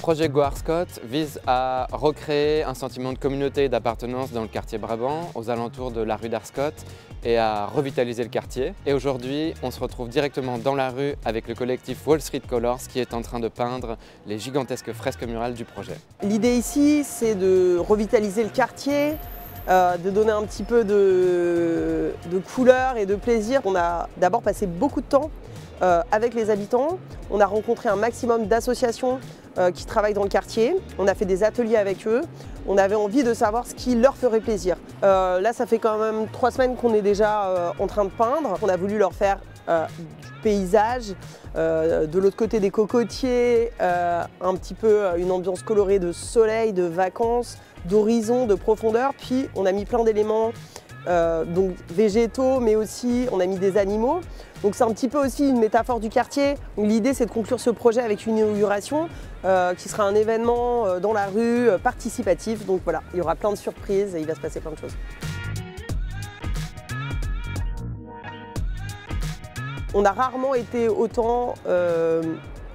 projet Goar Scott vise à recréer un sentiment de communauté et d'appartenance dans le quartier Brabant, aux alentours de la rue d'Arscott, et à revitaliser le quartier. Et aujourd'hui, on se retrouve directement dans la rue avec le collectif Wall Street Colors qui est en train de peindre les gigantesques fresques murales du projet. L'idée ici, c'est de revitaliser le quartier, de donner un petit peu de couleur et de plaisir. On a d'abord passé beaucoup de temps avec les habitants. On a rencontré un maximum d'associations qui travaillent dans le quartier. On a fait des ateliers avec eux. On avait envie de savoir ce qui leur ferait plaisir. Là, ça fait quand même 3 semaines qu'on est déjà en train de peindre. On a voulu leur faire du paysage, de l'autre côté des cocotiers, un petit peu une ambiance colorée de soleil, de vacances, d'horizon, de profondeur. Puis on a mis plein d'éléments donc végétaux, mais aussi on a mis des animaux. Donc c'est un petit peu aussi une métaphore du quartier. L'idée, c'est de conclure ce projet avec une inauguration qui sera un événement dans la rue, participatif. Donc voilà, il y aura plein de surprises et il va se passer plein de choses. On a rarement été autant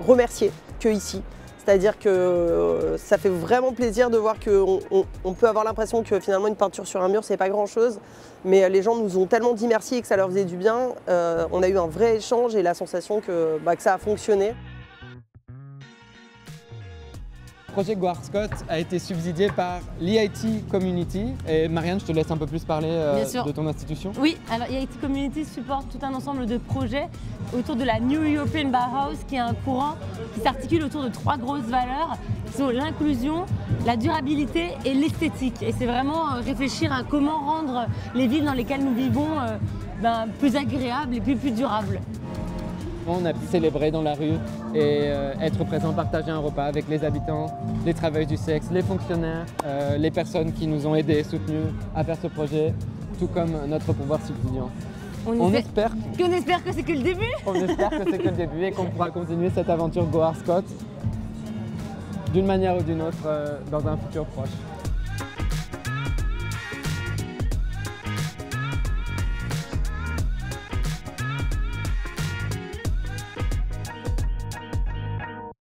remerciés qu'ici. C'est-à-dire que ça fait vraiment plaisir de voir qu'on peut avoir l'impression que finalement une peinture sur un mur, c'est pas grand-chose. Mais les gens nous ont tellement dit merci et que ça leur faisait du bien. On a eu un vrai échange et la sensation que ça a fonctionné. Le projet Goar Scott a été subsidié par l'EIT Community. Et Marianne, je te laisse un peu plus parler de ton institution. Oui, alors EIT Community supporte tout un ensemble de projets autour de la New European Bauhaus, qui est un courant qui s'articule autour de 3 grosses valeurs, qui sont l'inclusion, la durabilité et l'esthétique. Et c'est vraiment réfléchir à comment rendre les villes dans lesquelles nous vivons plus agréables et plus durables. On a pu célébrer dans la rue et être présent, partager un repas avec les habitants, les travailleurs du sexe, les fonctionnaires, les personnes qui nous ont aidés et soutenus à faire ce projet, tout comme notre pouvoir subsidiant. On espère que c'est que le début. On espère que c'est que le début et qu'on pourra continuer cette aventure Goar Scott d'une manière ou d'une autre dans un futur proche.